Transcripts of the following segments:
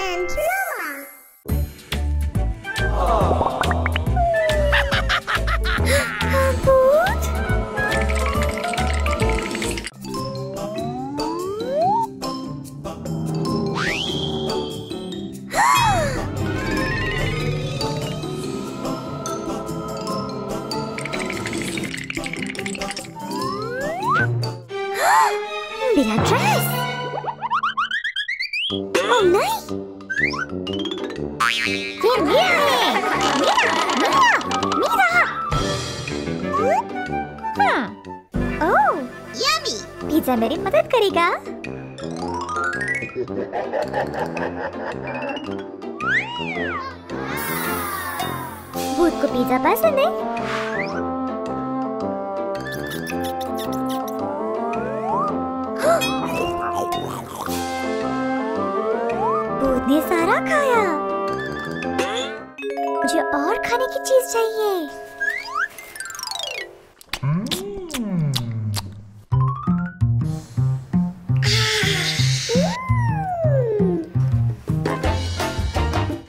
and Roma. मेरा dress. ओह नहीं, ये मेरा है। मेरा। ओह Yummy. पिज्जा मेरी मदद करेगा। भूत को पिज्जा पसंद है। भूत ने सारा खाया। मुझे और खाने की चीज चाहिए।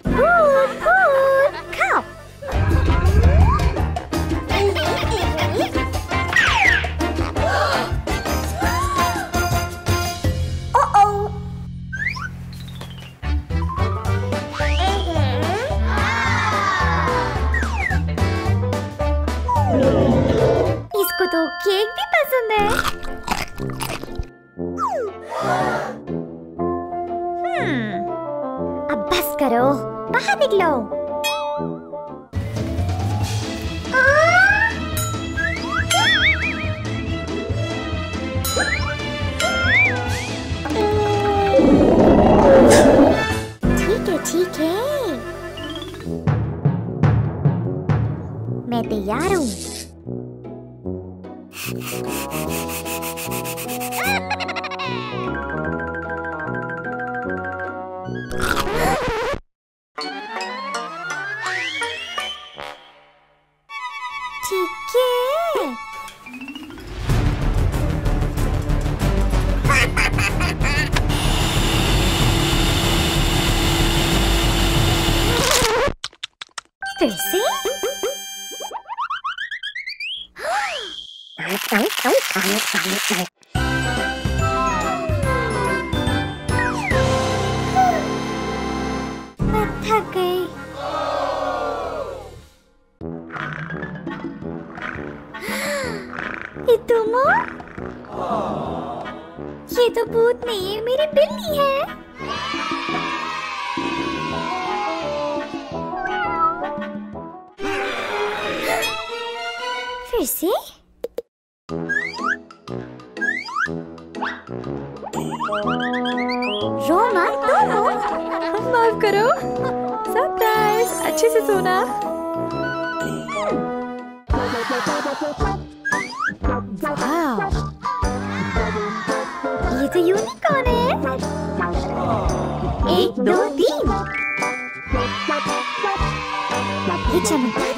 भूत, भूत, खाओ। इसको तो केक भी पसंद है। अब बस करो, बाहर निकलो। ठीक है, मैं तैयार हूँ। ठीक है। फिर से मैं थक गई। ये तुम हो? ये तो भूत नहीं है, मेरी बिल्ली है। फिर से रोमा, तुम हो? माफ करो, सरप्राइज। अच्छे से सोना। वाह, ये तो यूनिकॉर्न है। 1 2 3। ये चमकता